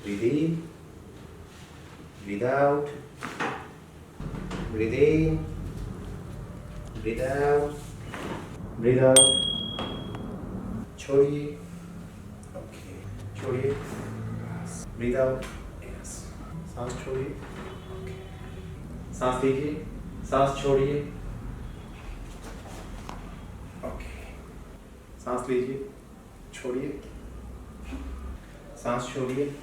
Breathe in, breathe out, breathe in, breathe out, breathe out. छोड़िए, okay, छोड़िए, breathe out, yes, सांस छोड़िए, okay, सांस लीजिए, सांस छोड़िए, ओके, सांस लीजिए, छोड़िए, सांस छोड़िए,